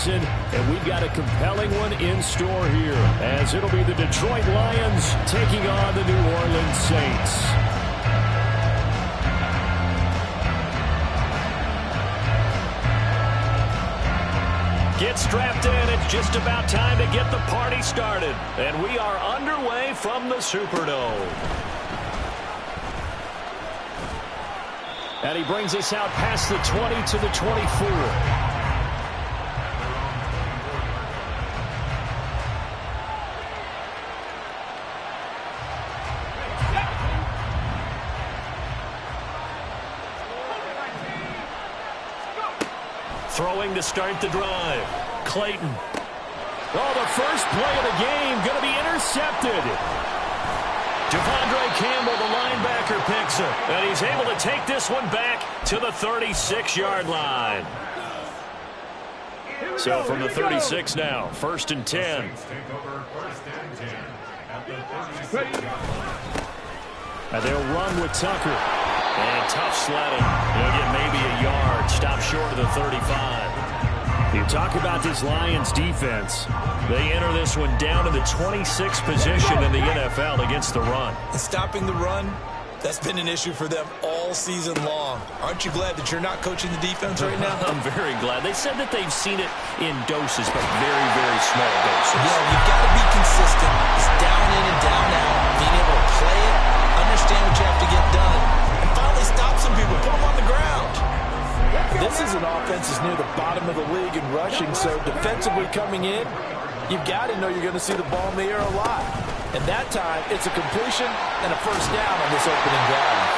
season, and we've got a compelling one in store here, as it'll be the Detroit Lions taking on the New Orleans Saints. Get strapped in. It's just about time to get the party started. And we are underway from the Superdome. And he brings us out past the 20 to the 24. Throwing to start the drive. Clayton. Oh, the first play of the game going to be intercepted. Devondre Campbell, the linebacker, picks it. And he's able to take this one back to the 36-yard line. So from the 36 now, 1st and 10. And they'll run with Tucker. And tough sledding. They'll get maybe a yard. Stop short of the 35. You talk about this Lions defense. They enter this one down to the 26th position in the NFL against the run. And stopping the run, that's been an issue for them all season long. Aren't you glad that you're not coaching the defense right now? I'm very glad. They said that they've seen it in doses, but very, very small doses. Yeah, you've got to be consistent. It's down in and down out. Being able to play it, understand what you have to get done, and finally stop some people, put them on the ground. This is an offense that's near the bottom of the league in rushing, so defensively coming in, you've got to know you're going to see the ball in the air a lot. And that time, it's a completion and a first down on this opening drive.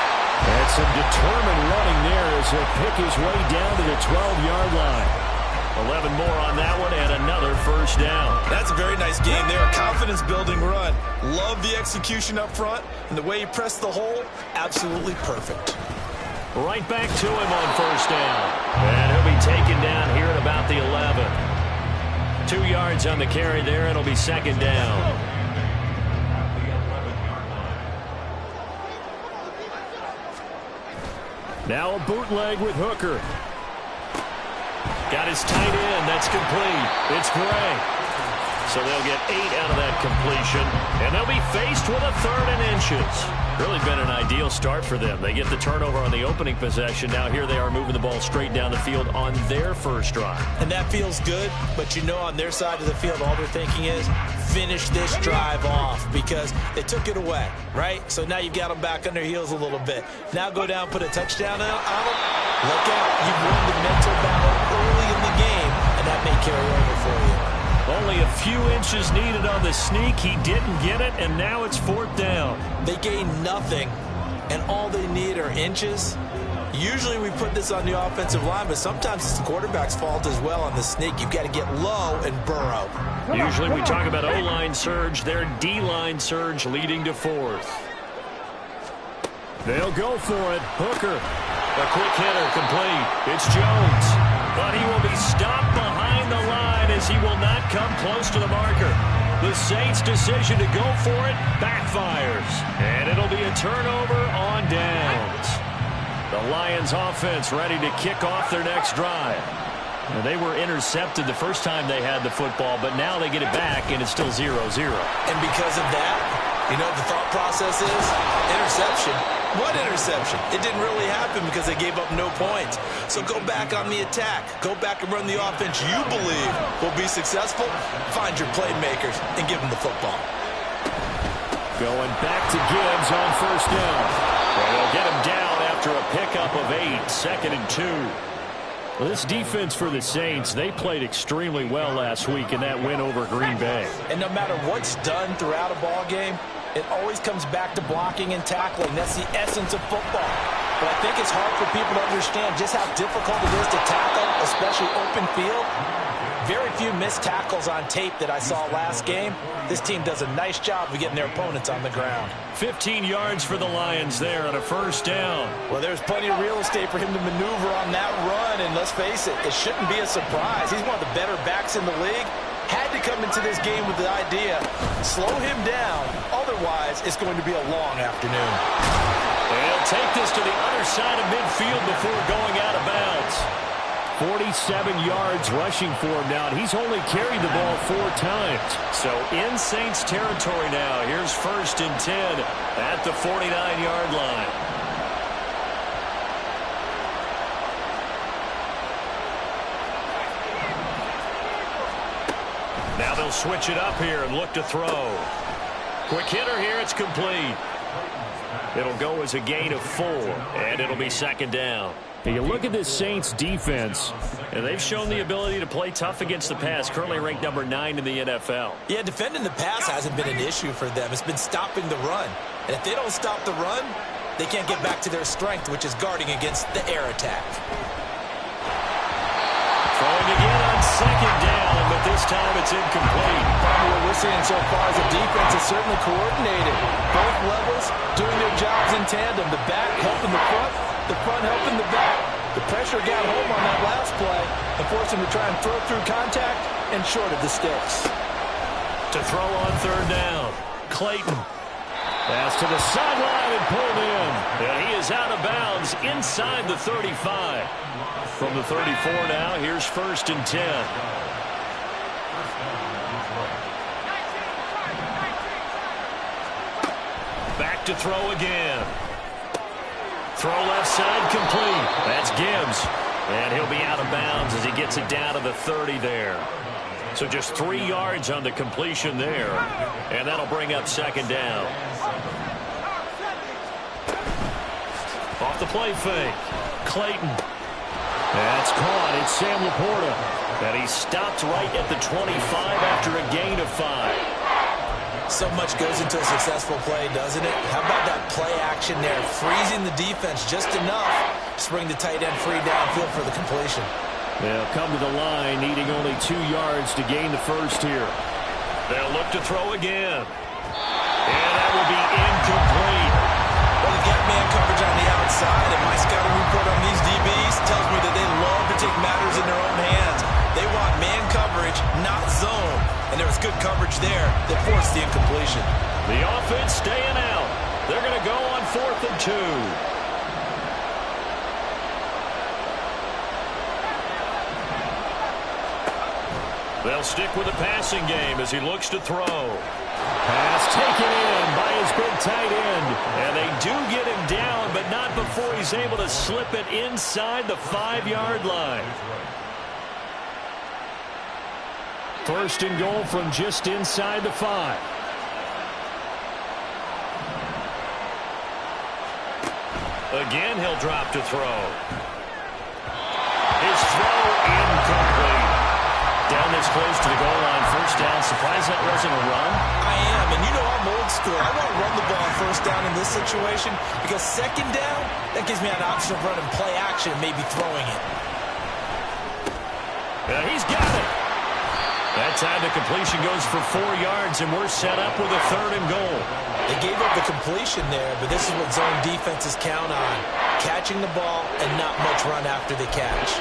And some determined running there as he'll pick his way down to the 12-yard line. 11 more on that one and another first down. That's a very nice game there. A confidence-building run. Love the execution up front, and the way he pressed the hole, absolutely perfect. Right back to him on first down. And he'll be taken down here at about the 11. 2 yards on the carry there, and it'll be second down. Now a bootleg with Hooker. Got his tight end. That's complete. It's Gray. So they'll get 8 out of that completion. And they'll be faced with a 3rd and inches. Really been an ideal start for them. They get the turnover on the opening possession. Now here they are moving the ball straight down the field on their first drive. And that feels good, but you know on their side of the field all they're thinking is finish this drive off because they took it away, right? So now you've got them back on their heels a little bit. Now go down, put a touchdown on them. Look out. You've won the mental battle early in the game, and that may carry over for you. Only a few inches needed on the sneak. He didn't get it, and now it's 4th down. They gain nothing, and all they need are inches. Usually we put this on the offensive line, but sometimes it's the quarterback's fault as well on the sneak. You've got to get low and burrow. Usually we talk about O-line surge. Their D-line surge leading to 4th. They'll go for it. Hooker. A quick hitter complete. It's Jones. But he will be stopped behind the line as he will not come close to the marker. The Saints' decision to go for it backfires. And it'll be a turnover on downs. The Lions offense ready to kick off their next drive. Now, they were intercepted the first time they had the football, but now they get it back, and it's still 0-0. And because of that, you know what the thought process is? Interception. What interception? It didn't really happen because they gave up no points. So go back on the attack. Go back and run the offense you believe will be successful. Find your playmakers and give them the football. Going back to Gibbs on first down. Well, they'll get him down after a pickup of 8, 2nd and 2. Well, this defense for the Saints, they played extremely well last week in that win over Green Bay. And no matter what's done throughout a ball game, it always comes back to blocking and tackling. That's the essence of football. But I think it's hard for people to understand just how difficult it is to tackle, especially open field. Very few missed tackles on tape that I saw last game. This team does a nice job of getting their opponents on the ground. 15 yards for the Lions there on a first down. Well, there's plenty of real estate for him to maneuver on that run, and let's face it, it shouldn't be a surprise. He's one of the better backs in the league. Had to come into this game with the idea, slow him down, otherwise it's going to be a long afternoon. They'll take this to the other side of midfield before going out of bounds. 47 yards rushing for him now, and he's only carried the ball 4 times. So in Saints territory now. Here's 1st and 10 at the 49-yard line. Now they'll switch it up here and look to throw. Quick hitter here. It's complete. It'll go as a gain of 4, and it'll be 2nd down. You look at this Saints defense, and they've shown the ability to play tough against the pass, currently ranked number 9 in the NFL. Yeah, defending the pass hasn't been an issue for them. It's been stopping the run. And if they don't stop the run, they can't get back to their strength, which is guarding against the air attack. Throwing again on 2nd down, but this time it's incomplete. What we're seeing so far is the defense is certainly coordinated. Both levels doing their jobs in tandem. The back helping the front helping the back. The pressure got home on that last play and forced him to try and throw through contact and short of the sticks. To throw on 3rd down, Clayton. Pass to the sideline and pulled in. And he is out of bounds inside the 35. From the 34 now, here's 1st and 10. Back to throw again. Throw left side complete. That's Gibbs. And he'll be out of bounds as he gets it down to the 30 there. So just 3 yards on the completion there. And that'll bring up 2nd down. Off the play fake. Clayton. That's caught. It's Sam Laporta. And he stopped right at the 25 after a gain of 5. So much goes into a successful play, doesn't it? How about that play action there? Freezing the defense just enough to bring the tight end free downfield for the completion. They'll come to the line, needing only 2 yards to gain the 1st here. They'll look to throw again. And that will be incomplete. Well, you get man coverage on the outside, and my scouting report on these DBs tells me that they love to take matters in their own hands. They want man coverage, not zone. And there was good coverage there that forced the incompletion. The offense staying out. They're going to go on 4th and 2. They'll stick with the passing game as he looks to throw. Pass taken in by his big tight end. And they do get him down, but not before he's able to slip it inside the 5-yard line. 1st and goal from just inside the 5. Again, he'll drop to throw. His throw incomplete. Down this close to the goal line, 1st down. Surprised that wasn't a run? I am, and you know I'm old school. I want to run the ball on 1st down in this situation because 2nd down, that gives me an option of running play action and maybe throwing it. Yeah, he's got it. That time the completion goes for 4 yards, and we're set up with a 3rd and goal. They gave up the completion there, but this is what zone defenses count on. Catching the ball and not much run after the catch.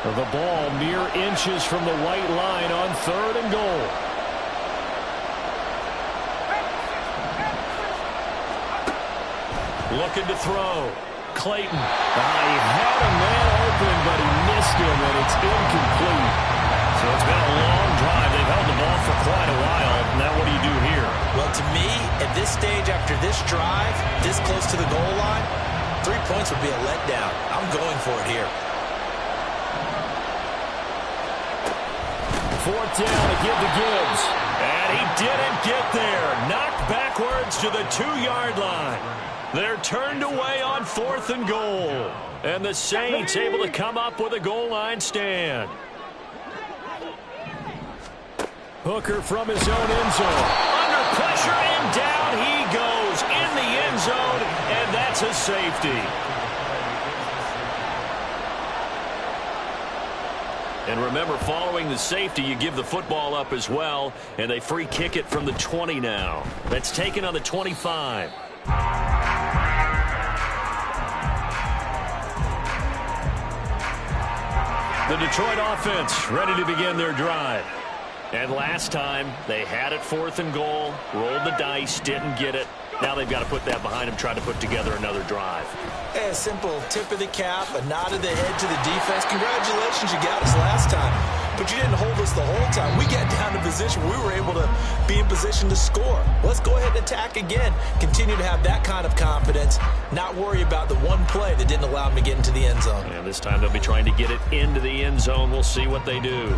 The ball mere inches from the white line on 3rd and goal. Looking to throw. Clayton. He had a man open, but he missed him, and it's incomplete. So it's been a long drive. They've held the ball for quite a while. Now what do you do here? Well, to me, at this stage, after this drive, this close to the goal line, 3 points would be a letdown. I'm going for it here. 4th down to give to Gibbs. And he didn't get there. Knocked backwards to the 2-yard line. They're turned away on 4th and goal. And the Saints able to come up with a goal line stand. Hooker from his own end zone. Under pressure and down he goes in the end zone. And that's a safety. And remember, following the safety, you give the football up as well. And they free kick it from the 20 now. That's taken on the 25. The Detroit offense ready to begin their drive. And last time, they had it 4th and goal, rolled the dice, didn't get it. Now they've got to put that behind them, try to put together another drive. A simple tip of the cap, a nod of the head to the defense. Congratulations, you got us last time. But you didn't hold us the whole time. We got down to position. We were able to be in position to score. Let's go ahead and attack again. Continue to have that kind of confidence. Not worry about the one play that didn't allow them to get into the end zone. And this time they'll be trying to get it into the end zone. We'll see what they do.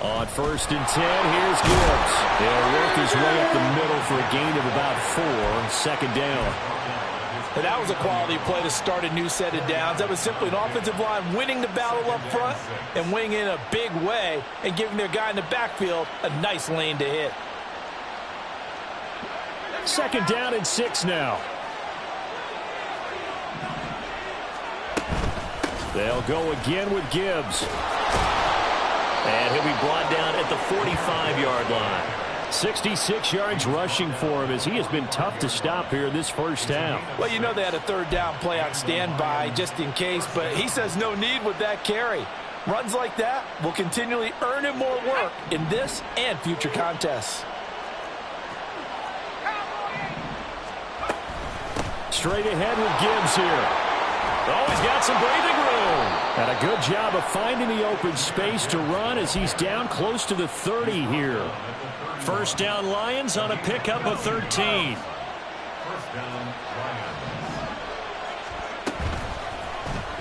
On 1st and 10, here's Gibbs. He'll work his way up the middle for a gain of about 4. 2nd down. But that was a quality play to start a new set of downs. That was simply an offensive line winning the battle up front and winning in a big way and giving their guy in the backfield a nice lane to hit. 2nd down and 6 now. They'll go again with Gibbs. And he'll be brought down at the 45-yard line. 66 yards rushing for him as he has been tough to stop here this first half. Well, you know they had a 3rd down play on standby just in case, but he says no need with that carry. Runs like that will continually earn him more work in this and future contests. Straight ahead with Gibbs here. Oh, he's got some breathing room. And a good job of finding the open space to run as he's down close to the 30 here. 1st down Lions on a pickup of 13.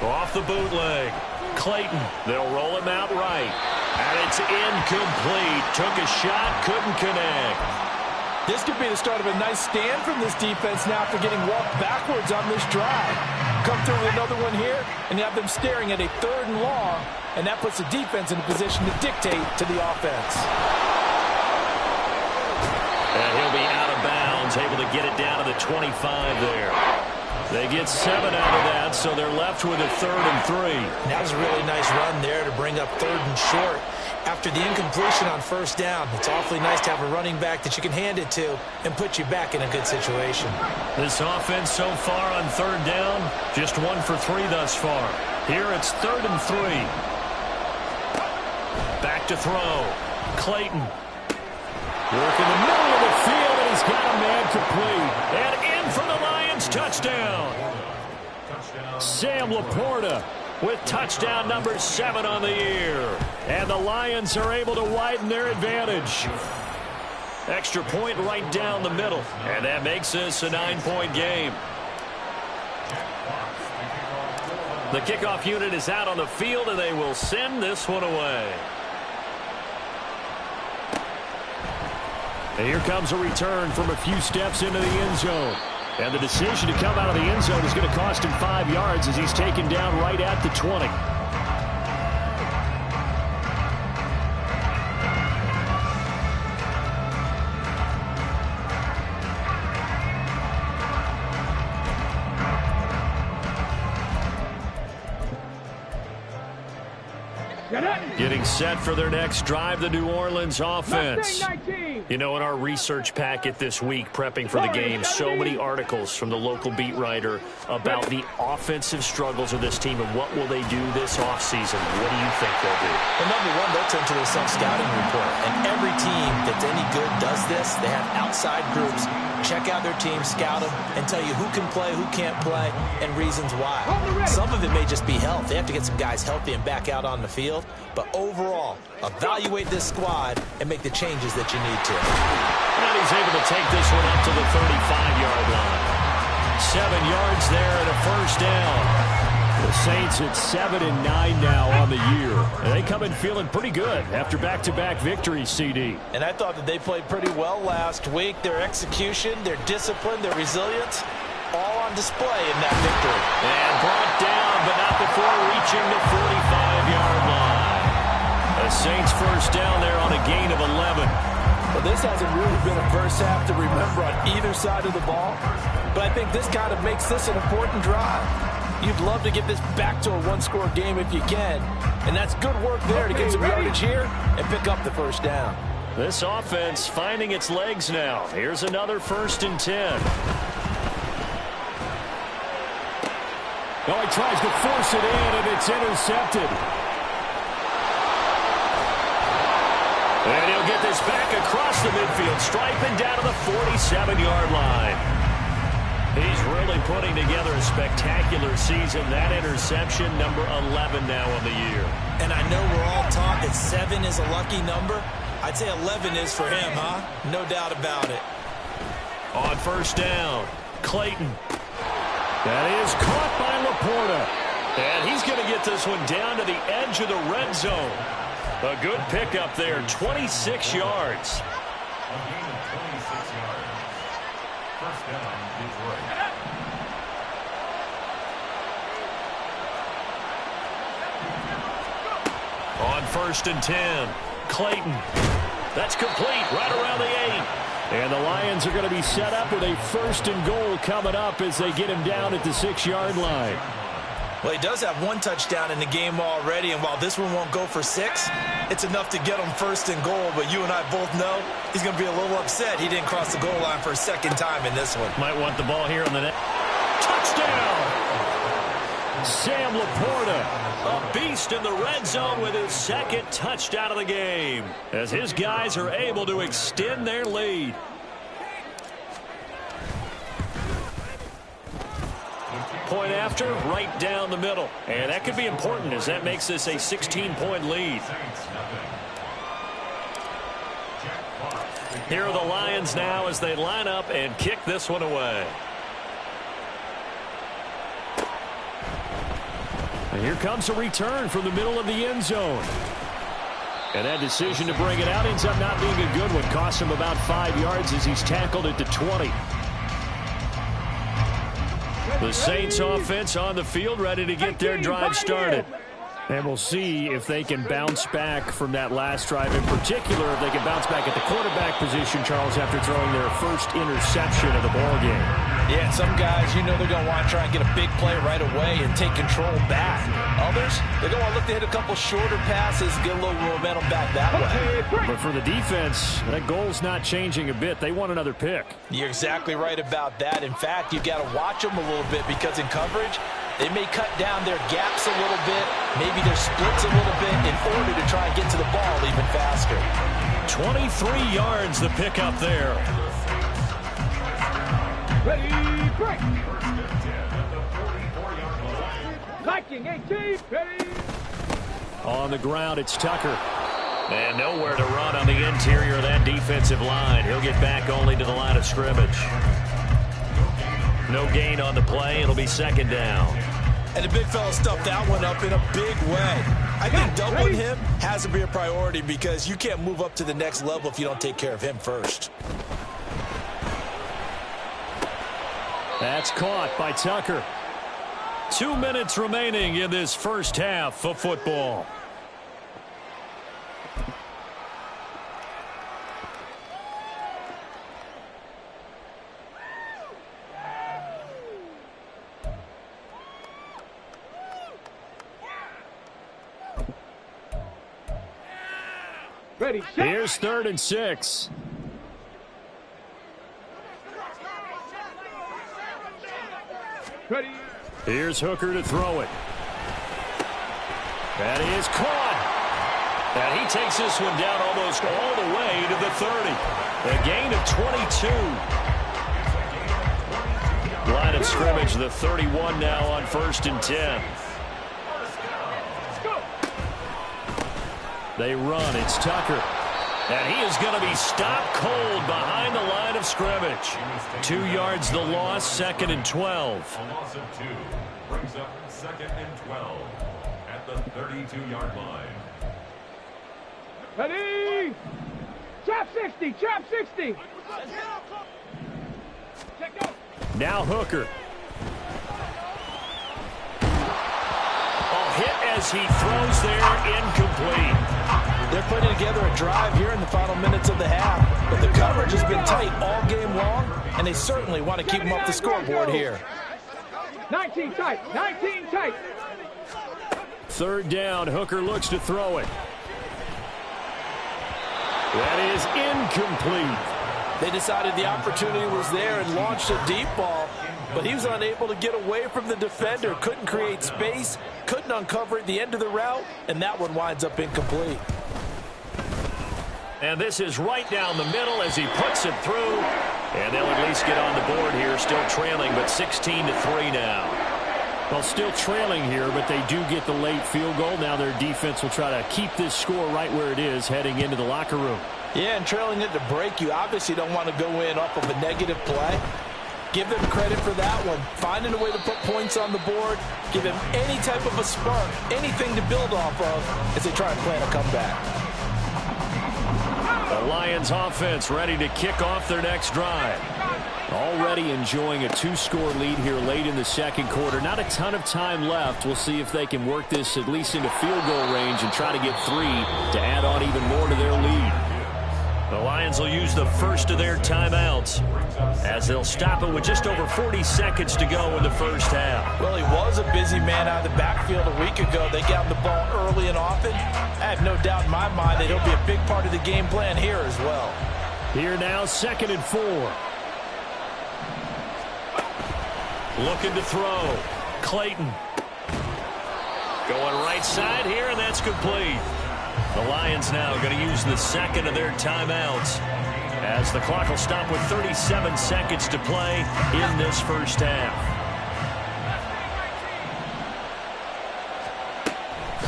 Off the bootleg. Clayton, they'll roll him out right. And it's incomplete. Took a shot, couldn't connect. This could be the start of a nice stand from this defense now after getting walked backwards on this drive. Come through with another one here, and you have them staring at a 3rd and long, and that puts the defense in a position to dictate to the offense. And he'll be out of bounds, able to get it down to the 25 there. They get 7 out of that, so they're left with a 3rd and 3. That was a really nice run there to bring up 3rd and short. After the incompletion on 1st down, it's awfully nice to have a running back that you can hand it to and put you back in a good situation. This offense so far on 3rd down, just 1 for 3 thus far. Here it's 3rd and 3. Back to throw. Clayton. Work in the middle of the field, and he's got a man complete. And in for the Lions touchdown. Sam Laporta with touchdown number 7 on the year. And the Lions are able to widen their advantage. Extra point right down the middle. And that makes this a 9-point game. The kickoff unit is out on the field, and they will send this one away. And here comes a return from a few steps into the end zone. And the decision to come out of the end zone is going to cost him 5 yards as he's taken down right at the 20. Getting set for their next drive, the New Orleans offense. You know, in our research packet this week, prepping for the game, so many articles from the local beat writer about the offensive struggles of this team and what will they do this offseason. What do you think they'll do? Well, number one, they'll turn to their self-scouting report. And every team that's any good does this. They have outside groups. Check out their team, scout them, and tell you who can play, who can't play, and reasons why. Some of it may just be health. They have to get some guys healthy and back out on the field. But overall, evaluate this squad and make the changes that you need to. And he's able to take this one up to the 35-yard line. 7 yards there and a 1st down. The Saints at 7-9 now on the year. And they come in feeling pretty good after back-to-back victories, CD. And I thought that they played pretty well last week. Their execution, their discipline, their resilience, all on display in that victory. And brought down, but not before reaching the 45-yard line. The Saints 1st down there on a gain of 11. Well, this hasn't really been a first half to remember on either side of the ball. But I think this kind of makes this an important drive. You'd love to get this back to a one-score game if you can. And that's good work there to get some yardage here and pick up the first down. This offense finding its legs now. Here's another 1st and 10. Oh, he tries to force it in, and it's intercepted. And he'll get this back across the midfield stripe and down to the 47-yard line. He's really putting together a spectacular season. That interception, number 11 now on the year. And I know we're all taught that 7 is a lucky number. I'd say 11 is for him, huh? No doubt about it. On 1st down, Clayton. That is caught by Laporta. And he's going to get this one down to the edge of the red zone. A good pickup there, 26 yards. On 1st and 10, Clayton. That's complete right around the 8. And the Lions are going to be set up with a 1st and goal coming up as they get him down at the 6-yard line. Well, he does have 1 touchdown in the game already, and while this one won't go for 6, it's enough to get him 1st and goal. But you and I both know he's going to be a little upset he didn't cross the goal line for a 2nd time in this one. Might want the ball here on the net. Touchdown! Sam Laporta, a beast in the red zone with his 2nd touchdown of the game, as his guys are able to extend their lead. Point after, right down the middle. And that could be important as that makes this a 16-point lead. Here are the Lions now as they line up and kick this one away. And here comes a return from the middle of the end zone. And that decision to bring it out ends up not being a good one. Costs him about 5 yards as he's tackled at the 20. The Saints offense on the field, ready to get their drive started. And we'll see if they can bounce back from that last drive. In particular, if they can bounce back at the quarterback position, Charles, after throwing their 1st interception of the ball game. Yeah, some guys, you know they're going to want to try and get a big play right away and take control back. Others, they're going to want to look to hit a couple shorter passes, get a little momentum back that way. But for the defense, that goal's not changing a bit. They want another pick. You're exactly right about that. In fact, you've got to watch them a little bit because in coverage, they may cut down their gaps a little bit, maybe their splits a little bit in order to try and get to the ball even faster. 23 yards the pickup there. Ready, break. Liking 18, ready. On the ground, it's Tucker. And nowhere to run on the interior of that defensive line. He'll get back only to the line of scrimmage. No gain on the play. It'll be 2nd down. And the big fella stuffed that one up in a big way. I think doubling him has to be a priority because you can't move up to the next level if you don't take care of him first. That's caught by Tucker. 2 minutes remaining in this 1st half of football. Ready, Here's 3rd and 6. ready. Here's Hooker to throw it. That is caught. And he takes this one down almost all the way to the 30. A gain of 22. Line of scrimmage, the 31 now on 1st and 10. They run. It's Tucker. And he is going to be stopped cold behind the line of scrimmage. 2 yards the loss, 2nd and 12. A loss of 2 brings up 2nd and 12 at the 32-yard line. Ready. Chop 60, chop 60. Now Hooker. Hit as he throws there, incomplete. They're putting together a drive here in the final minutes of the half, but the coverage has been tight all game long, and they certainly want to keep them up the scoreboard here. 19 tight. 19 tight. Third down. Hooker looks to throw it. That is incomplete. They decided the opportunity was there and launched a deep ball, but he was unable to get away from the defender, couldn't create space, couldn't uncover at the end of the route, and that one winds up incomplete. And this is right down the middle as he puts it through. And they'll at least get on the board here, still trailing, but 16-3 now. Well, still trailing here, but they do get the late field goal. Now their defense will try to keep this score right where it is heading into the locker room. Yeah, and trailing it to break, you obviously don't want to go in off of a negative play. Give them credit for that one. Finding a way to put points on the board, give them any type of a spark, anything to build off of as they try and plan a comeback. The Lions offense ready to kick off their next drive. Already enjoying a 2-score lead here late in the second quarter. Not a ton of time left. We'll see if they can work this at least into field goal range and try to get 3 to add on even more to their lead. The Lions will use the first of their timeouts as they'll stop it with just over 40 seconds to go in the first half. Well, he was a busy man out of the backfield a week ago. They got him the ball early and often. I have no doubt in my mind that he'll be a big part of the game plan here as well. Here now, 2nd and 4. Looking to throw. Clayton. Going right side here, and that's complete. The Lions now going to use the second of their timeouts as the clock will stop with 37 seconds to play in this first half.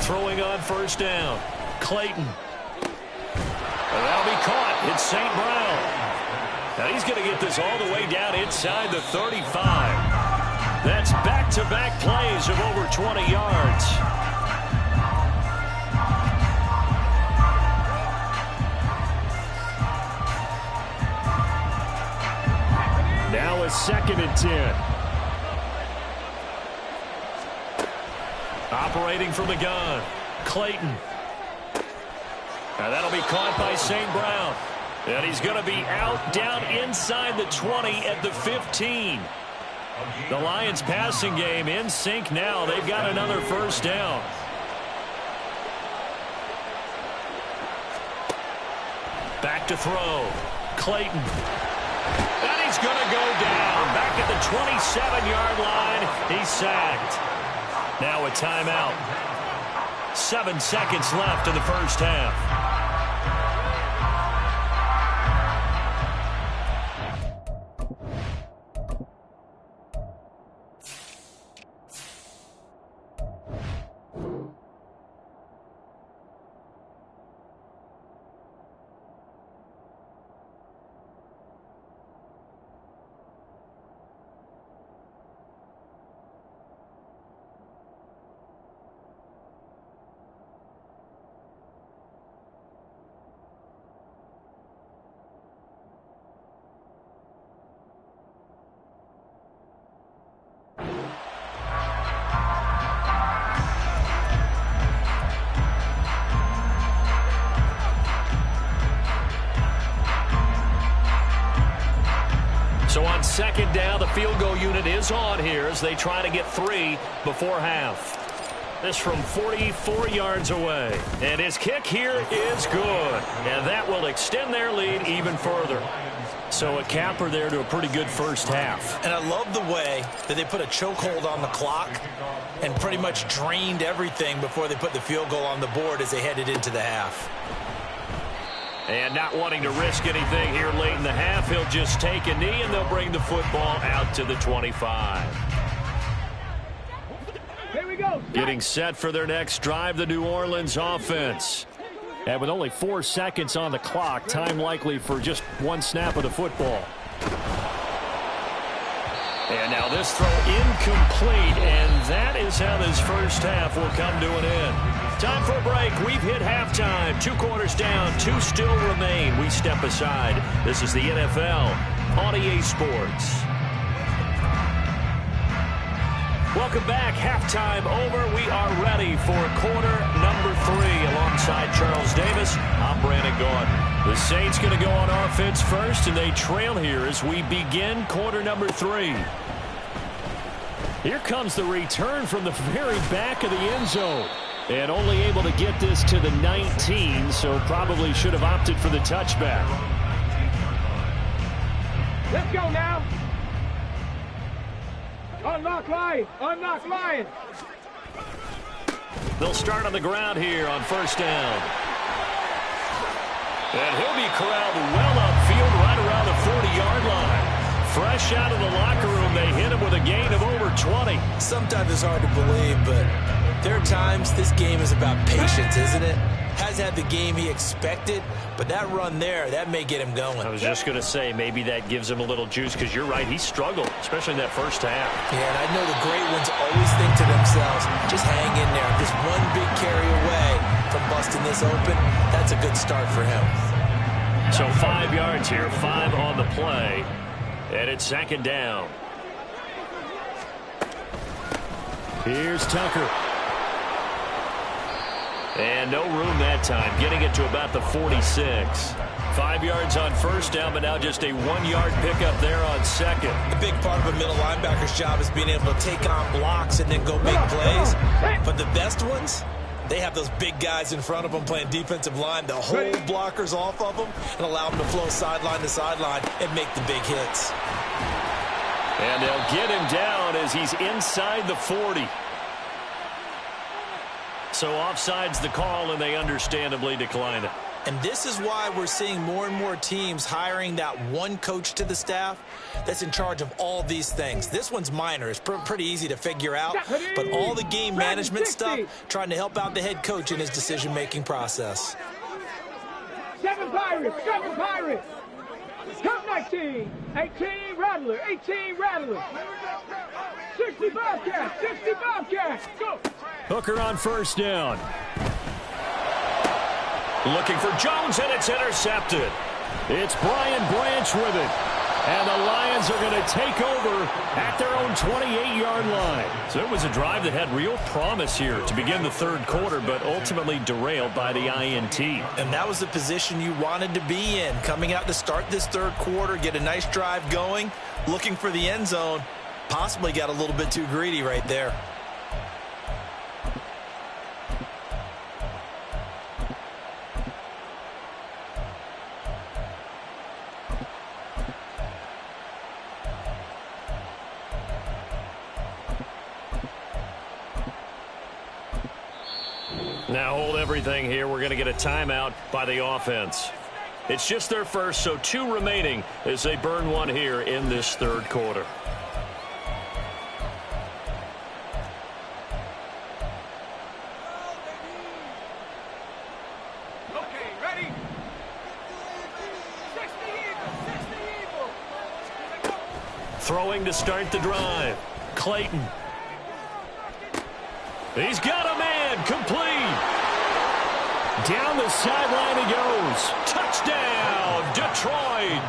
Throwing on first down. Clayton. And that'll be caught. It's St. Brown. And he's going to get this all the way down inside the 35. That's back-to-back plays of over 20 yards. Now a 2nd and 10. Operating from the gun. Clayton. And that'll be caught by St. Brown. And he's going to be out down inside the 20 at the 15. The Lions passing game in sync now. They've got another first down. Back to throw. Clayton. And he's going to go down. Back at the 27-yard line. He's sacked. Now a timeout. 7 seconds left in the first half. So on second down, the field goal unit is on here as they try to get 3 before half. This from 44 yards away. And his kick here is good. And that will extend their lead even further. So a capper there to a pretty good first half. And I love the way that they put a chokehold on the clock and pretty much drained everything before they put the field goal on the board as they headed into the half. And not wanting to risk anything here late in the half, he'll just take a knee and they'll bring the football out to the 25. Here we go. Getting set for their next drive, the New Orleans offense. And with only 4 seconds on the clock, time likely for just 1 snap of the football. And now this throw incomplete, and that is how this first half will come to an end. Time for a break. We've hit halftime. 2 quarters down, 2 still remain. We step aside. This is the NFL on EA Sports. Welcome back. Halftime over. We are ready for quarter number 3 alongside Charles Davis. I'm Brandon Gaudin. The Saints going to go on offense first, and they trail here as we begin quarter number 3. Here comes the return from the very back of the end zone. And only able to get this to the 19, so probably should have opted for the touchback. Let's go now. Unlock Lion. Unlock Lion. They'll start on the ground here on first down. And he'll be corralled well upfield right around the 40-yard line. Fresh out of the locker room, they hit him with a gain of over 20. Sometimes it's hard to believe, but there are times this game is about patience, isn't it? Has had the game he expected, but that run there, that may get him going. I was just going to say, maybe that gives him a little juice, because you're right, he struggled, especially in that first half. Yeah, and I know the great ones always think to themselves, just hang in there. Just one big carry away from busting this open. That's a good start for him. So 5 yards here, 5 on the play, and it's second down. Here's Tucker. And no room that time, getting it to about the 46. 5 yards on first down, but now just a 1-yard pickup there on second. The big part of a middle linebacker's job is being able to take on blocks and then go make plays. But the best ones, they have those big guys in front of them playing defensive line. They'll hold blockers off of them and allow them to flow sideline to sideline and make the big hits. And they'll get him down as he's inside the 40. So offside's the call, and they understandably decline it. And this is why we're seeing more and more teams hiring that one coach to the staff that's in charge of all these things. This one's minor. It's pretty easy to figure out. But all the game management stuff, trying to help out the head coach in his decision-making process. 7 Pirates. 7 Pirates. Count 19. 18 Rattler. 18 Rattler. 60 Bobcats. 60 Bobcats. Go. Hooker on first down. Looking for Jones, and it's intercepted. It's Brian Branch with it. And the Lions are going to take over at their own 28-yard line. So it was a drive that had real promise here to begin the third quarter, but ultimately derailed by the INT. And that was the position you wanted to be in. Coming out to start this third quarter, get a nice drive going, looking for the end zone. Possibly got a little bit too greedy right there. Now hold everything here. We're going to get a timeout by the offense. It's just their first, so 2 remaining as they burn one here in this third quarter. Okay, ready? 60 Eagle. Throwing to start the drive. Clayton. He's got a man, complete. Down the sideline he goes. Touchdown, Detroit.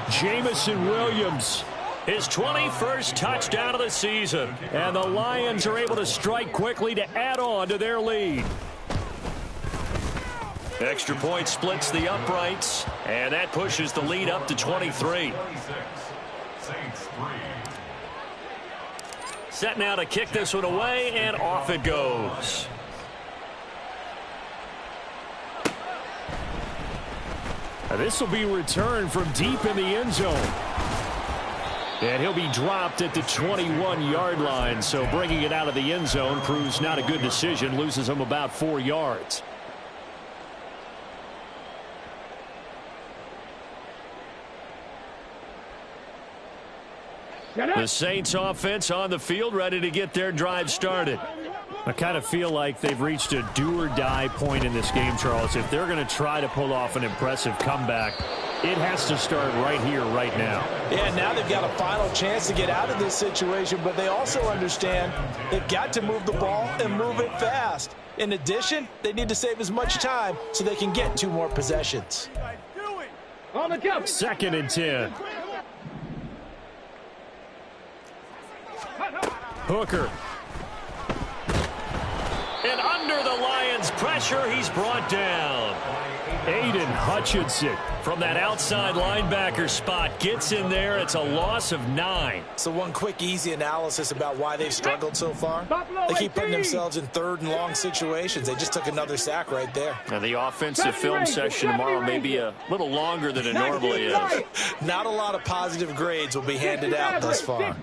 Jamison Williams, his 21st touchdown of the season. And the Lions are able to strike quickly to add on to their lead. Extra point splits the uprights, and that pushes the lead up to 23. Set now to kick this one away, and off it goes. Now this will be returned from deep in the end zone. And he'll be dropped at the 21-yard line, so bringing it out of the end zone proves not a good decision, loses him about 4 yards. The Saints offense on the field, ready to get their drive started. I kind of feel like they've reached a do-or-die point in this game, Charles. If they're going to try to pull off an impressive comeback, it has to start right here, right now. Yeah, now they've got a final chance to get out of this situation, but they also understand they've got to move the ball and move it fast. In addition, they need to save as much time so they can get 2 more possessions. On the jump. 2nd and 10. Hooker. And under the Lions' pressure, he's brought down. Aiden Hutchinson from that outside linebacker spot gets in there. It's a loss of 9. So one quick, easy analysis about why they've struggled so far. They keep putting themselves in 3rd and long situations. They just took another sack right there. Now the offensive film session tomorrow may be a little longer than it normally is. Not a lot of positive grades will be handed out thus far.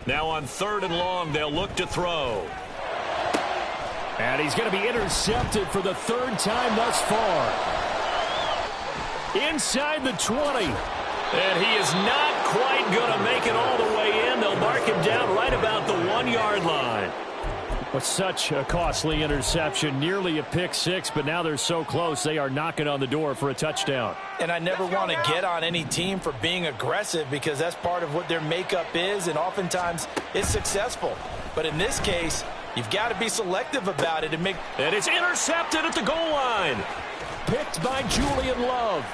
Now on 3rd and long, they'll look to throw. And he's going to be intercepted for the 3rd time thus far. Inside the 20. And he is not quite going to make it all the way in. They'll mark him down right about the 1-yard line. But such a costly interception, nearly a pick 6, but now they're so close they are knocking on the door for a touchdown. And I never want to get on any team for being aggressive because that's part of what their makeup is, and oftentimes it's successful. But in this case, you've got to be selective about it and make. And it's intercepted at the goal line. Picked by Julian Love.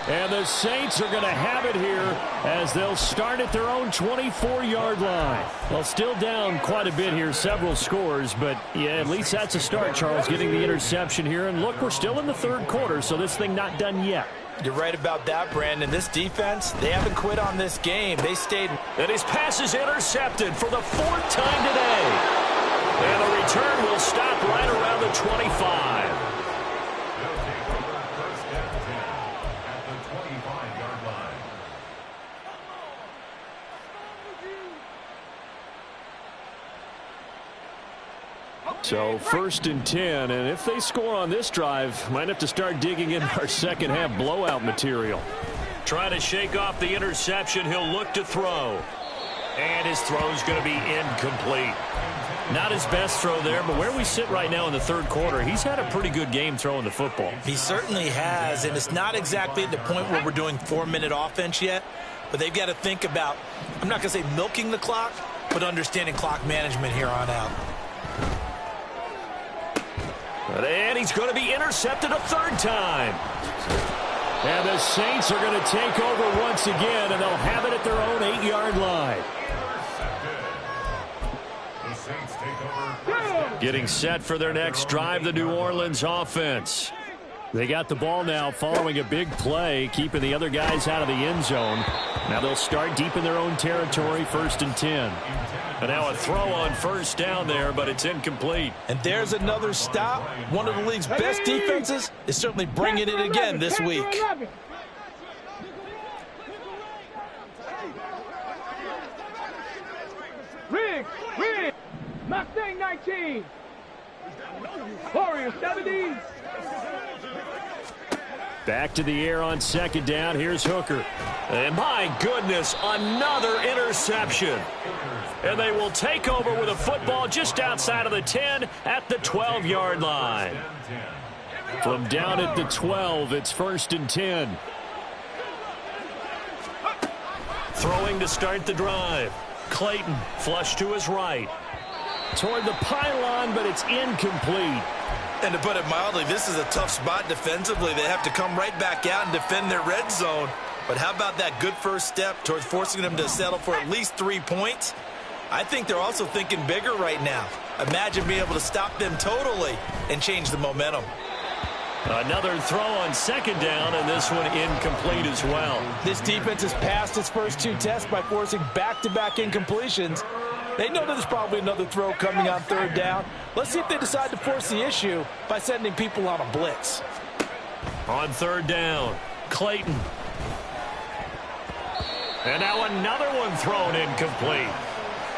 And the Saints are going to have it here as they'll start at their own 24-yard line. Well, still down quite a bit here, several scores, but yeah, at least that's a start, Charles, getting the interception here. And look, we're still in the 3rd quarter, so this thing not done yet. You're right about that, Brandon. This defense, they haven't quit on this game. They stayed. And his pass is intercepted for the 4th time today. And the return will stop right around the 25. So 1st and 10, and if they score on this drive, might have to start digging in our second half blowout material. Trying to shake off the interception, he'll look to throw. And his throw's going to be incomplete. Not his best throw there, but where we sit right now in the 3rd quarter, he's had a pretty good game throwing the football. He certainly has, and it's not exactly at the point where we're doing 4-minute offense yet, but they've got to think about, I'm not going to say milking the clock, but understanding clock management here on out. And he's going to be intercepted a 3rd time. And the Saints are going to take over once again, and they'll have it at their own 8-yard line. Getting set for their next drive, the New Orleans offense. They got the ball now following a big play, keeping the other guys out of the end zone. Now they'll start deep in their own territory, 1st and 10. And now a throw on 1st down there, but it's incomplete. And there's another stop. One of the league's best defenses is certainly bringing it again this week. Riggs, Mustang 19. Warrior 70. Back to the air on 2nd down. Here's Hooker. And my goodness, another interception. And they will take over with a football just outside of the 10 at the 12-yard line. From down at the 12, it's 1st and 10. Throwing to start the drive. Clayton flush to his right. Toward the pylon, but it's incomplete. And to put it mildly, this is a tough spot defensively. They have to come right back out and defend their red zone. But how about that good first step towards forcing them to settle for at least 3 points? I think they're also thinking bigger right now. Imagine being able to stop them totally and change the momentum. Another throw on 2nd down, and this one incomplete as well. This defense has passed its first 2 tests by forcing back-to-back incompletions. They know there's probably another throw coming on 3rd down. Let's see if they decide to force the issue by sending people on a blitz. On 3rd down, Clayton. And now another one thrown incomplete.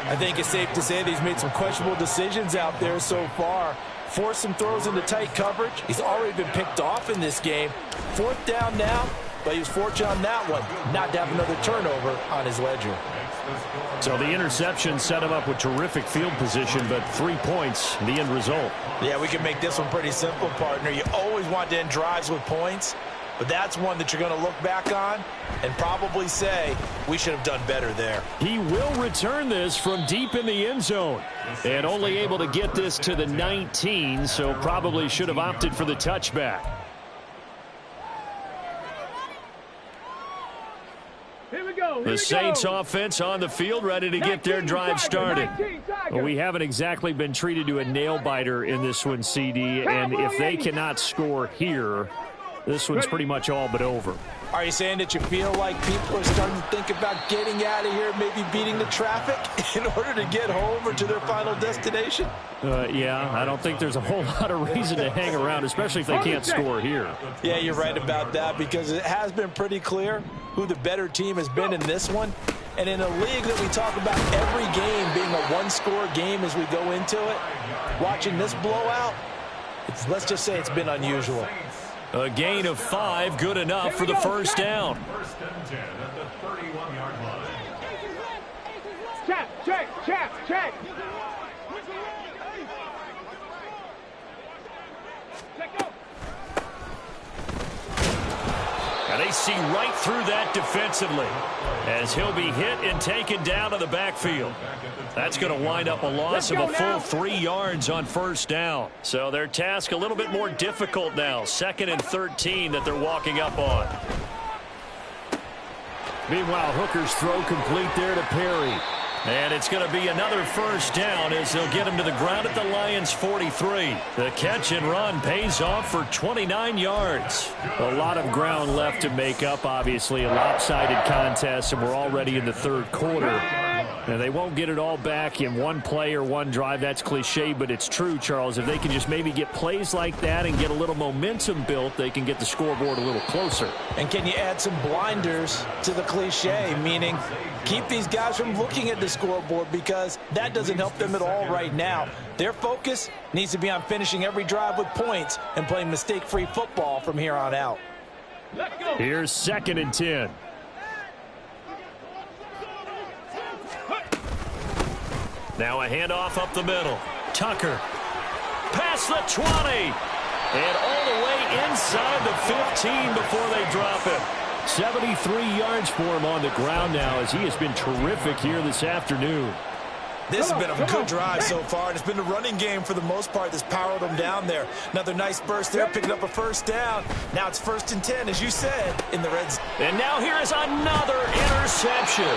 I think it's safe to say that he's made some questionable decisions out there so far. Forced some throws into tight coverage. He's already been picked off in this game. 4th down now, but he was fortunate on that one not to have another turnover on his ledger. So the interception set him up with terrific field position, but 3 points, the end result. Yeah, we can make this one pretty simple, partner. You always want to end drives with points, but that's one that you're going to look back on and probably say, we should have done better there. He will return this from deep in the end zone, and only able to get this to the 19, so probably should have opted for the touchback. Here we go. The Saints offense on the field, ready to get their drive started. Well, we haven't exactly been treated to a nail-biter in this one, CD, and if they cannot score here, this one's pretty much all but over. Are you saying that you feel like people are starting to think about getting out of here, maybe beating the traffic in order to get home or to their final destination? Yeah, I don't think there's a whole lot of reason to hang around, especially if they can't score here. Yeah, you're right about that, because it has been pretty clear who the better team has been in this one. And in a league that we talk about every game being a one-score game as we go into it, watching this blowout, let's just say it's been unusual. A gain of 5, good enough for the first down. First and 10 at the 31-yard line. Check. And they see right through that defensively as he'll be hit and taken down to the backfield. That's going to wind up a loss of a full 3 yards on first down. So their task a little bit more difficult now. 2nd and 13 that they're walking up on. Meanwhile, Hooker's throw complete there to Perry. And it's going to be another first down as they'll get him to the ground at the Lions' 43. The catch and run pays off for 29 yards. A lot of ground left to make up, obviously. A lopsided contest, and we're already in the third quarter. And they won't get it all back in one play or one drive. That's cliche, but it's true, Charles. If they can just maybe get plays like that and get a little momentum built, they can get the scoreboard a little closer. And can you add some blinders to the cliche, meaning keep these guys from looking at the scoreboard, because that doesn't help them at all right now. Their focus needs to be on finishing every drive with points and playing mistake-free football from here on out. Here's 2nd and 10. Now a handoff up the middle. Tucker. Past the 20. And all the way inside the 15 before they drop it. 73 yards for him on the ground now, as he has been terrific here this afternoon. This has been a good drive so far, and it's been a running game for the most part that's powered them down there. Another nice burst there, picking up a first down. Now it's 1st and 10, as you said, in the red zone. And now here is another interception.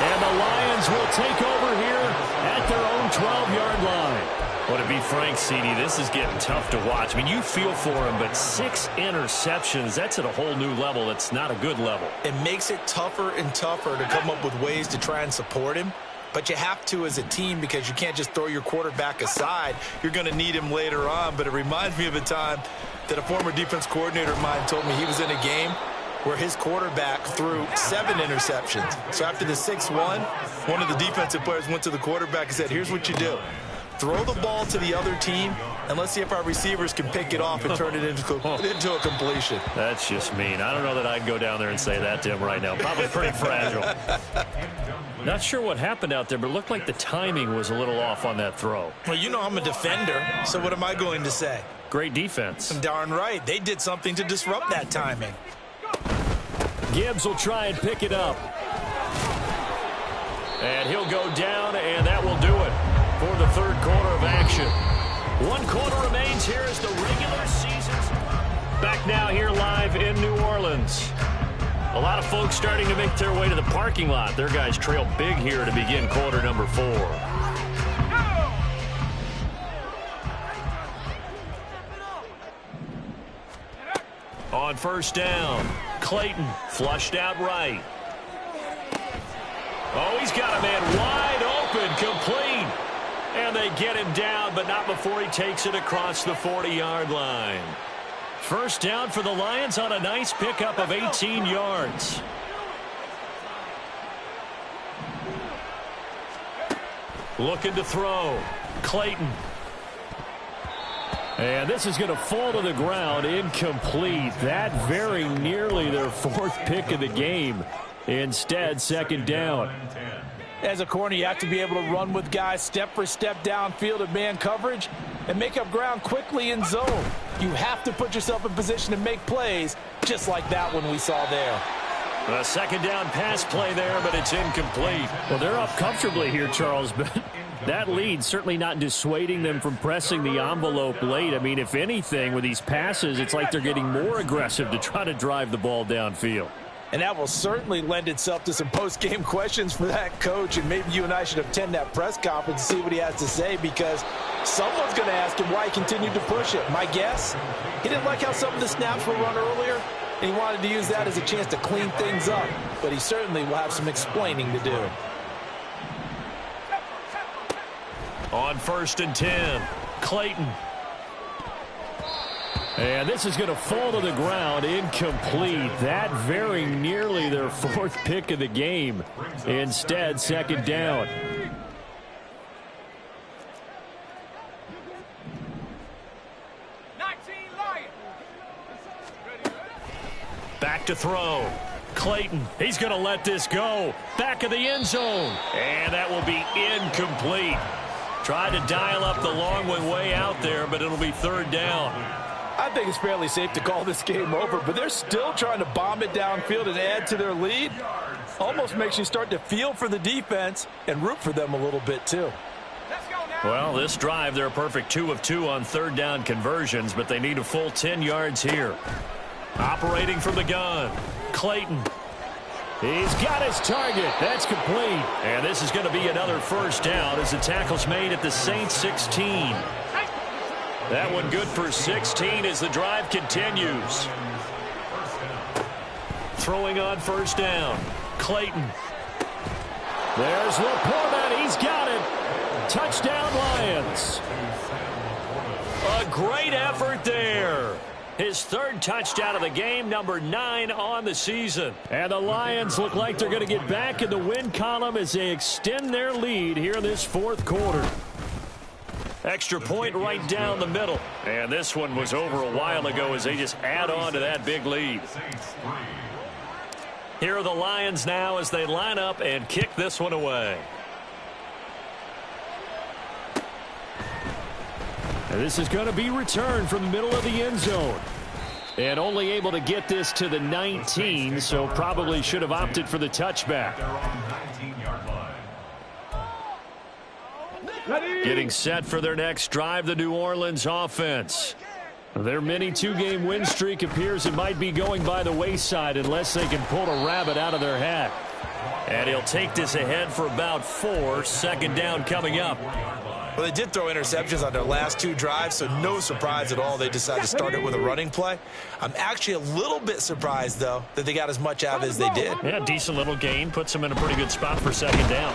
And the Lions will take over here at their own 12-yard line. Well, to be frank, CD, this is getting tough to watch. I mean, you feel for him, but 6 interceptions, that's at a whole new level. That's not a good level. It makes it tougher and tougher to come up with ways to try and support him. But you have to as a team, because you can't just throw your quarterback aside. You're going to need him later on. But it reminds me of a time that a former defense coordinator of mine told me he was in a game where his quarterback threw 7 interceptions. So after the 6-1, one of the defensive players went to the quarterback and said, here's what you do. Throw the ball to the other team, and let's see if our receivers can pick it off and turn it into a completion. That's just mean. I don't know that I'd go down there and say that to him right now. Probably pretty fragile. Not sure what happened out there, but it looked like the timing was a little off on that throw. Well, you know I'm a defender, so what am I going to say? Great defense. Darn right. They did something to disrupt that timing. Gibbs will try and pick it up. And he'll go down, and that will do it for the third quarter of action. 1 quarter remains here as the regular season's back now here live in New Orleans. A lot of folks starting to make their way to the parking lot. Their guys trail big here to begin quarter number 4. On first down, Clayton flushed out right. Oh, he's got a man wide open, complete. And they get him down, but not before he takes it across the 40-yard line. First down for the Lions on a nice pickup of 18 yards. Looking to throw. Clayton. And this is going to fall to the ground, incomplete. That very nearly their 4th pick of the game. Instead, 2nd down. As a corner, you have to be able to run with guys step for step downfield in man coverage and make up ground quickly in zone. You have to put yourself in position to make plays, just like that one we saw there. A 2nd down pass play there, but it's incomplete. Well, they're up comfortably here, Charles, but that lead certainly not dissuading them from pressing the envelope late. I mean, if anything, with these passes, it's like they're getting more aggressive to try to drive the ball downfield. And that will certainly lend itself to some post-game questions for that coach, and maybe you and I should attend that press conference and see what he has to say, because someone's going to ask him why he continued to push it. My guess, he didn't like how some of the snaps were run earlier, and he wanted to use that as a chance to clean things up, but he certainly will have some explaining to do. On 1st and 10, Clayton. And this is going to fall to the ground, incomplete. That very nearly their 4th pick of the game. Instead, 2nd down. Back to throw. Clayton, he's going to let this go. Back of the end zone. And that will be incomplete. Tried to dial up the long one way out there, but it'll be 3rd down. I think it's fairly safe to call this game over, but they're still trying to bomb it downfield and add to their lead. Almost makes you start to feel for the defense and root for them a little bit too. Well, this drive, they're a perfect 2 of 2 on 3rd down conversions, but they need a full 10 yards here. Operating from the gun, Clayton. He's got his target. That's complete. And this is going to be another 1st down as the tackle's made at the Saints 16. That one good for 16 as the drive continues. Throwing on 1st down. Clayton. There's Laporta. He's got it. Touchdown, Lions. A great effort there. His 3rd touchdown of the game, number 9 on the season. And the Lions look like they're going to get back in the win column as they extend their lead here in this 4th quarter. Extra point right down the middle. And this one was over a while ago as they just add on to that big lead. Here are the Lions now as they line up and kick this one away. And this is going to be returned from the middle of the end zone. And only able to get this to the 19, so probably should have opted for the touchback. Getting set for their next drive, the New Orleans offense. Their mini 2-game win streak appears it might be going by the wayside unless they can pull a rabbit out of their hat. And he'll take this ahead for about 4. 2nd down coming up. Well, they did throw interceptions on their last 2 drives, so no surprise at all they decided to start it with a running play. I'm actually a little bit surprised, though, that they got as much out as they did. Yeah, decent little gain. Puts them in a pretty good spot for 2nd down.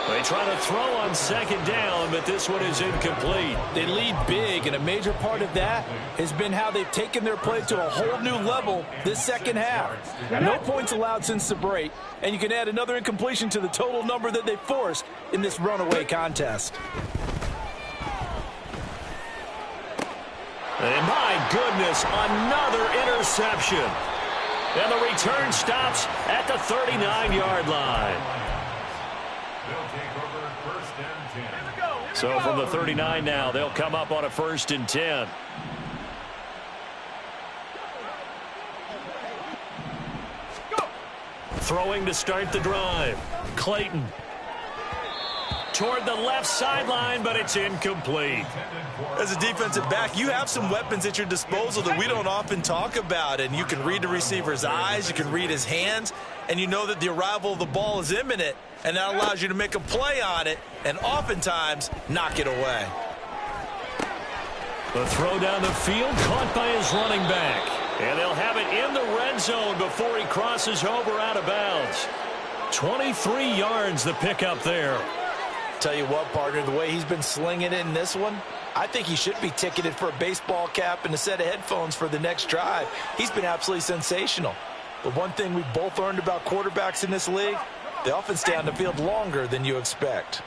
They try to throw on 2nd down, but this one is incomplete. They lead big, and a major part of that has been how they've taken their play to a whole new level this 2nd half. No points allowed since the break, and you can add another incompletion to the total number that they forced in this runaway contest. And my goodness, another interception. And the return stops at the 39-yard line. So from the 39 now, they'll come up on a 1st and 10. Throwing to start the drive. Clayton. Toward the left sideline, but it's incomplete. As a defensive back, you have some weapons at your disposal that we don't often talk about, and you can read the receiver's eyes, you can read his hands, and you know that the arrival of the ball is imminent, and that allows you to make a play on it and oftentimes knock it away. The throw down the field caught by his running back, and they'll have it in the red zone before he crosses over out of bounds. 23 yards the pickup there. Tell you what, partner, the way he's been slinging it in this one, I think he should be ticketed for a baseball cap and a set of headphones for the next drive. He's been absolutely sensational. But one thing we've both learned about quarterbacks in this league, they often stay on the field longer than you expect.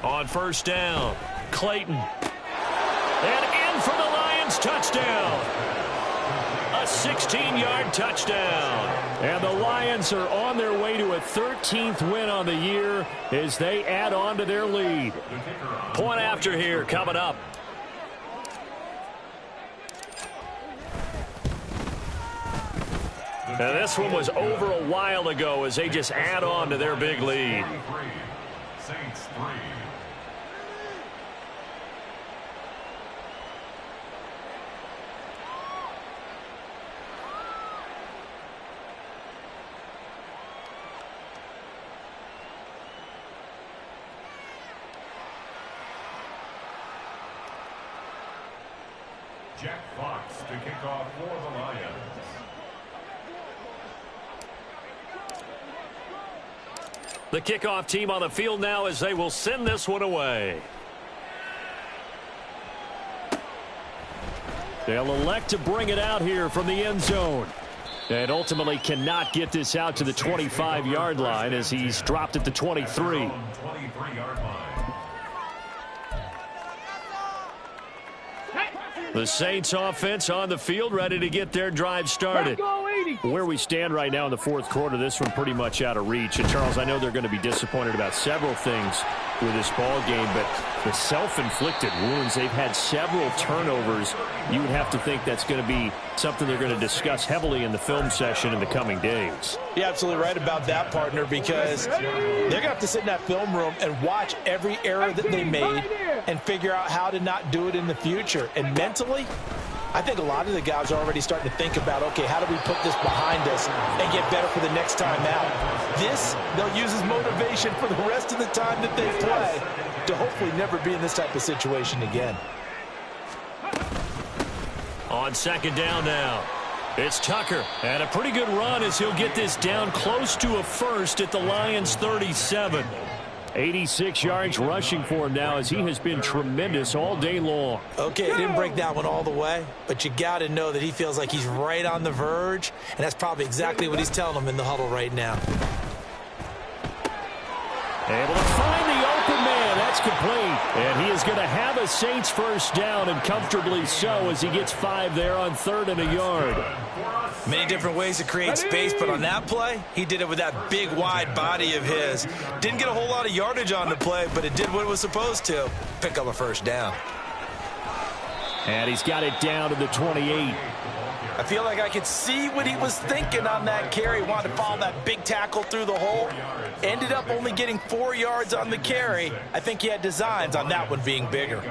On 1st down, Clayton. And in for the Lions touchdown. A 16-yard touchdown. And the Lions are on their way to a 13th win on the year as they add on to their lead. Point after here coming up. Now this one was over a while ago as they just add on to their big lead. Saints 3. Jack Fox to kick off for the Lions. The kickoff team on the field now as they will send this one away. They'll elect to bring it out here from the end zone. And ultimately cannot get this out to the 25-yard line as he's dropped at the 23. 23-yard line. The Saints offense on the field ready to get their drive started. Where we stand right now in the fourth quarter, this one pretty much out of reach. And Charles, I know they're going to be disappointed about several things with this ball game, but the self-inflicted wounds, they've had several turnovers. You would have to think that's going to be something they're going to discuss heavily in the film session in the coming days. You're absolutely right about that, partner, because they're going to have to sit in that film room and watch every error that they made and figure out how to not do it in the future. And mentally, I think a lot of the guys are already starting to think about, okay, how do we put this behind us and get better for the next time out? This, they'll use as motivation for the rest of the time that they play to hopefully never be in this type of situation again. On second down now, it's Tucker. And a pretty good run as he'll get this down close to a first at the Lions' 37. 86 yards rushing for him now as he has been tremendous all day long. Okay, he didn't break that one all the way, but you got to know that he feels like he's right on the verge, and that's probably exactly what he's telling them in the huddle right now. Able to find the open man. That's complete. And he is going to have a Saints first down, and comfortably so, as he gets 5 there on 3rd and a yard. Many different ways to create space, but on that play, he did it with that big, wide body of his. Didn't get a whole lot of yardage on the play, but it did what it was supposed to. Pick up a first down. And he's got it down to the 28. I feel like I could see what he was thinking on that carry. Wanted to follow that big tackle through the hole. Ended up only getting 4 yards on the carry. I think he had designs on that one being bigger.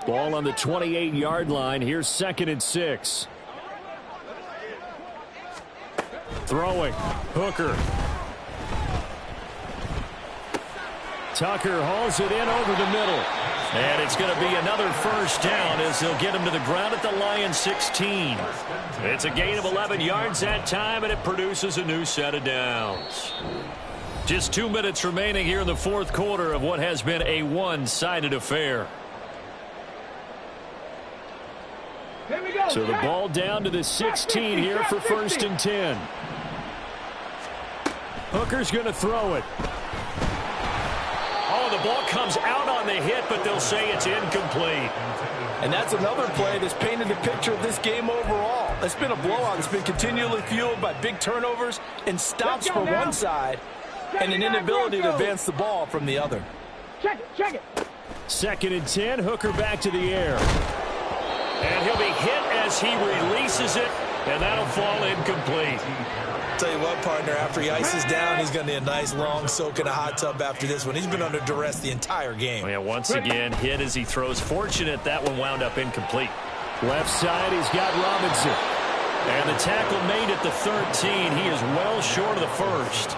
Ball on the 28-yard line. Here's 2nd and 6. Throwing. Hooker. Tucker hauls it in over the middle. And it's going to be another first down as they'll get him to the ground at the Lions' 16. It's a gain of 11 yards that time, and it produces a new set of downs. Just 2 minutes remaining here in the fourth quarter of what has been a one-sided affair. So the ball down to the 16 here for 1st and 10. Hooker's going to throw it. Oh, the ball comes out on the hit, but they'll say it's incomplete. And that's another play that's painted the picture of this game overall. It's been a blowout. It's been continually fueled by big turnovers and stops for one side and an inability to advance the ball from the other. Check it. 2nd and 10. Hooker back to the air. And he'll be hit as he releases it, and that'll fall incomplete. Tell you what, partner, after he ices down, he's going to need a nice long soak in a hot tub after this one. He's been under duress the entire game. Yeah, once again, hit as he throws. Fortunate that one wound up incomplete. Left side, he's got Robinson. And the tackle made at the 13. He is well short of the first.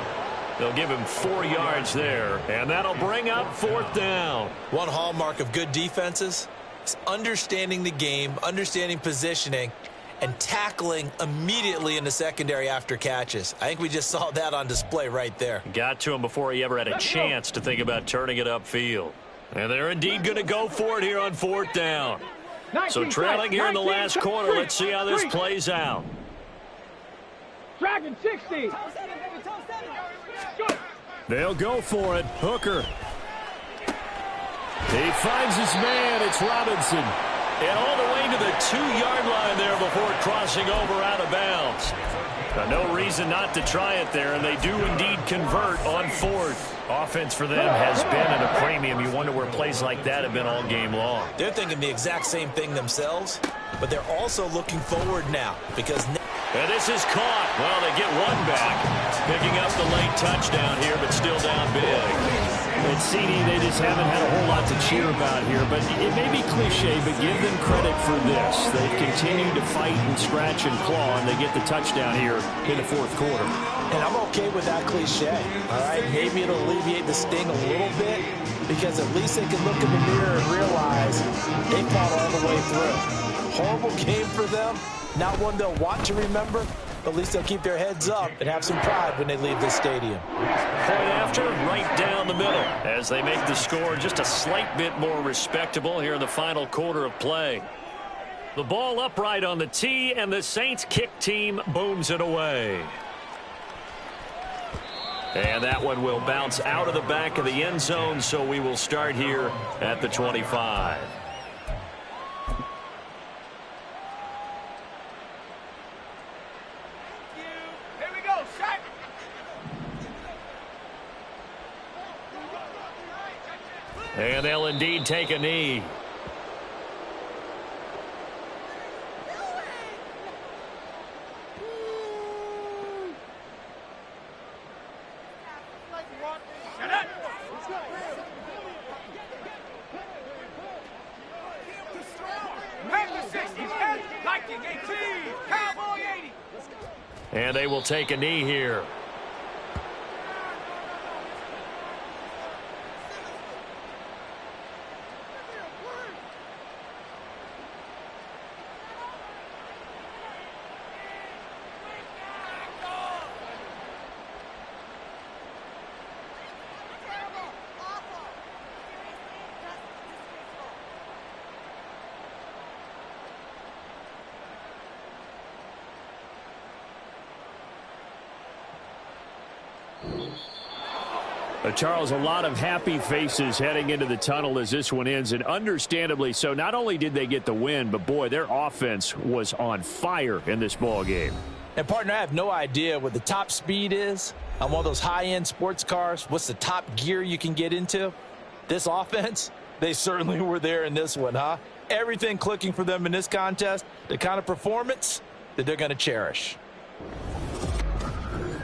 They'll give him 4 yards there, and that'll bring up 4th down. One hallmark of good defenses is understanding the game, understanding positioning, and tackling immediately in the secondary after catches. I think we just saw that on display right there. Got to him before he ever had a chance to think about turning it upfield. And they're indeed going to go for it here on 4th down. So trailing here in the last quarter, let's see how this plays out. Dragon 60. They'll go for it. Hooker. He finds his man. It's Robinson. And all the way to the 2-yard line there before crossing over out of bounds. No reason not to try it there, and they do indeed convert on 4th. Offense for them has been at a premium. You wonder where plays like that have been all game long. They're thinking the exact same thing themselves, but they're also looking forward now because... And this is caught. Well, they get one back. Picking up the late touchdown here, but still down big. Well, At CD, they just haven't had a whole lot to cheer about here, but it may be cliche, but give them credit for this. They've continued to fight and scratch and claw, and they get the touchdown here in the fourth quarter. And I'm okay with that cliche, all right? Maybe it'll alleviate the sting a little bit because at least they can look in the mirror and realize they fought all the way through. Horrible game for them, not one they'll want to remember. At least they'll keep their heads up and have some pride when they leave this stadium. Point after, right down the middle, as they make the score just a slight bit more respectable here in the final quarter of play. The ball upright on the tee, and the Saints kick team booms it away. And that one will bounce out of the back of the end zone, so we will start here at the 25. And they'll indeed take a knee. And they will take a knee here. Charles, a lot of happy faces heading into the tunnel as this one ends, and understandably so. Not only did they get the win, but boy, their offense was on fire in this ball game. And partner, I have no idea what the top speed is on one of those high-end sports cars. What's the top gear you can get into? This offense, they certainly were there in this one, huh? Everything clicking for them in this contest, the kind of performance that they're going to cherish.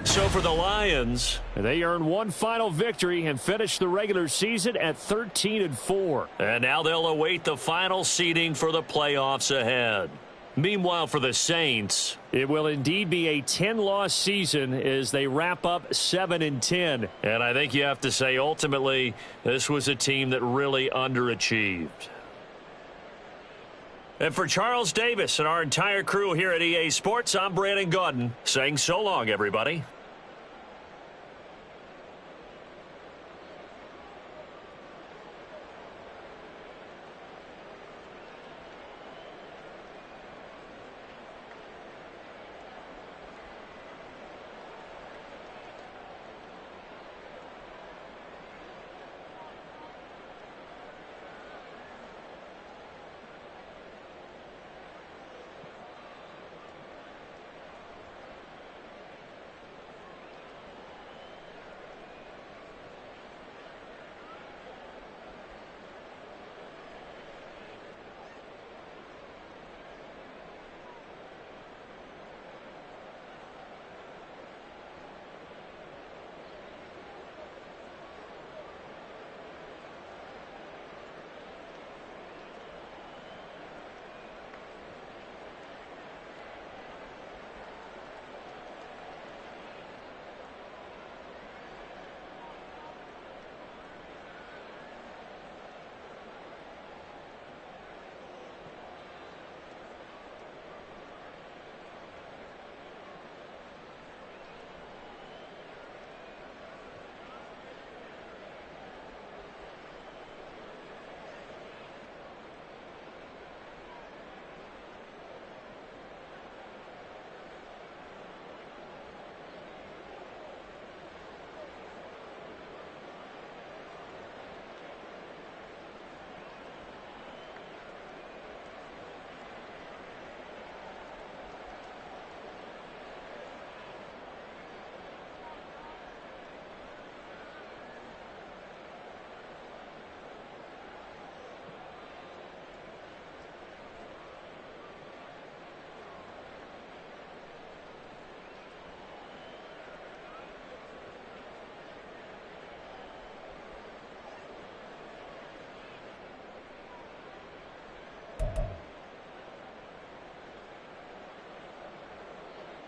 So for the Lions, they earned one final victory and finished the regular season at 13-4. And now they'll await the final seeding for the playoffs ahead. Meanwhile, for the Saints, it will indeed be a 10-loss season as they wrap up 7-10. And I think you have to say, ultimately, this was a team that really underachieved. And for Charles Davis and our entire crew here at EA Sports, I'm Brandon Gaudin saying so long, everybody.